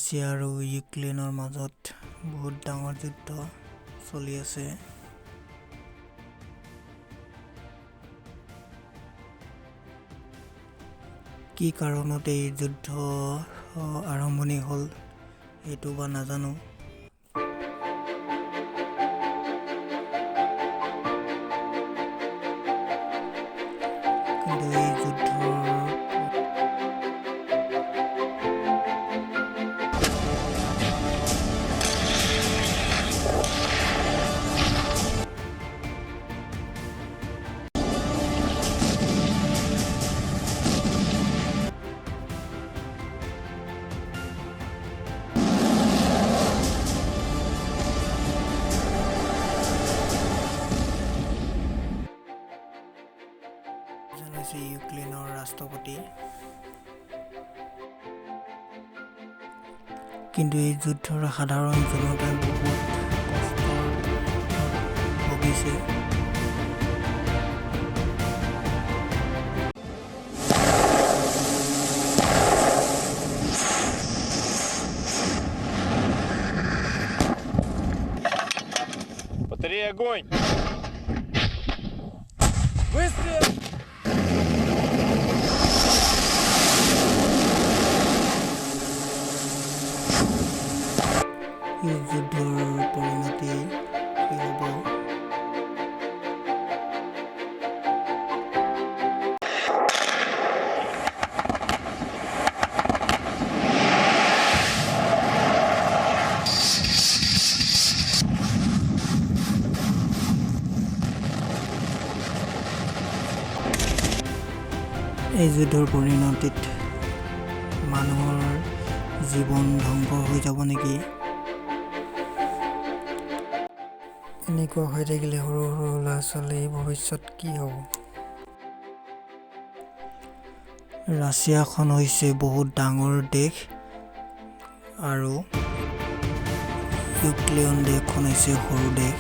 Russia আৰু ইউক্ৰেইনৰ মাজত বহুত ডাঙৰ যুদ্ধ চলি আছে। কি কাৰণত এই যুদ্ধ আৰম্ভণি হ'ল এইটো বা নাজানো। কিন্তু এই যুদ্ধৰ হৈছে ইউক্ৰেইনৰ ৰাষ্ট্ৰপতি। কিন্তু এই যুদ্ধৰ সাধাৰণ জনতাই বহুত কষ্ট ভুগিছে। Батарея, огонь! Выстрел! এই যুদ্ধৰ পৰিণতি কি হ'ব? এই যুদ্ধৰ পৰিণতিত মানুহৰ জীৱন ধ্বংস হৈ যাব নেকি? এনেকুৱা হৈ থাকিলে সৰু সৰু ল'ৰা ছোৱালীৰ ভৱিষ্যত কি হ'ব? ৰাছিয়াখন হৈছে বহুত ডাঙৰ দেশ আৰু ইউক্ৰেইন দেশখন হৈছে সৰু দেশ।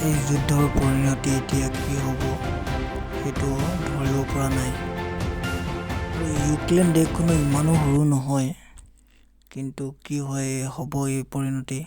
এই যুদ্ধৰ পৰিণতি এতিয়া কি হ'ব সেইটো ধৰিব পৰা নাই। আৰু ইউক্ৰেইন দেশখনো ইমানো সৰু নহয়, কিন্তু কি হয় হ'ব এই পৰিণতি।